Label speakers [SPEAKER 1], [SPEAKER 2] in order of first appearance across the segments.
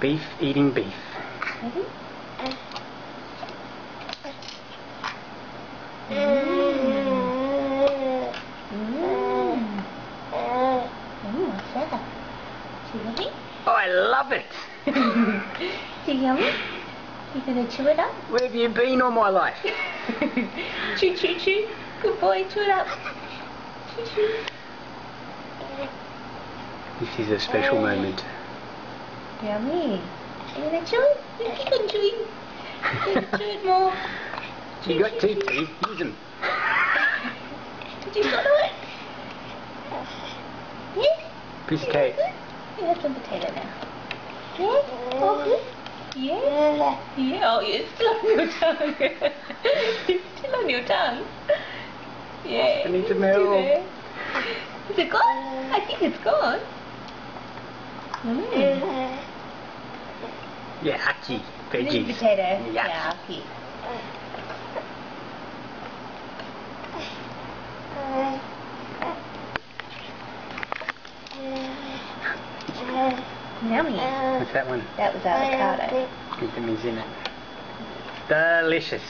[SPEAKER 1] Beef eating beef.
[SPEAKER 2] Ready? Feather. Is it yummy?
[SPEAKER 1] Oh, I love it!
[SPEAKER 2] Is it yummy? You gonna chew it up?
[SPEAKER 1] Where have you been all my life?
[SPEAKER 2] Chew, chew, chew. Good boy, chew it up. Chew, chew.
[SPEAKER 1] This is a special moment.
[SPEAKER 2] Yummy. Are you gonna chew it? You keep on chewing. Chew it more.
[SPEAKER 1] You got teeth, Steve. Use them.
[SPEAKER 2] Did you swallow it? Yes?
[SPEAKER 1] Piece of cake.
[SPEAKER 2] You have some potato now. Yes? Oh, good. Yes? Yeah. Oh, yeah, it's still on your tongue. It's still on your tongue. Yeah.
[SPEAKER 1] I need to know.
[SPEAKER 2] Is it gone? I think it's gone.
[SPEAKER 1] Yucky.
[SPEAKER 2] This is
[SPEAKER 1] Veggies.
[SPEAKER 2] potato.
[SPEAKER 1] Yuck.
[SPEAKER 2] Yucky. Yummy.
[SPEAKER 1] What's that one?
[SPEAKER 2] That was avocado.
[SPEAKER 1] Vitamins in it. Delicious.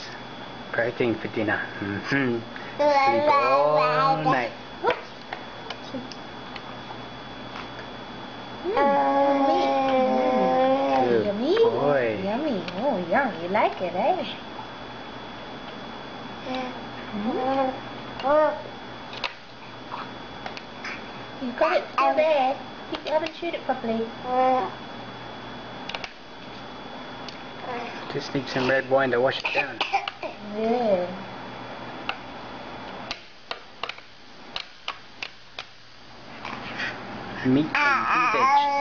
[SPEAKER 1] Protein for dinner. Mm-hmm. Sleep all night. Good
[SPEAKER 2] Yummy.
[SPEAKER 1] boy.
[SPEAKER 2] Yummy. Oh, yum. You like it, eh? You've got it still there. You haven't chewed it properly.
[SPEAKER 1] Just need some red wine to wash it down.
[SPEAKER 2] Yeah.
[SPEAKER 1] Meat and veg.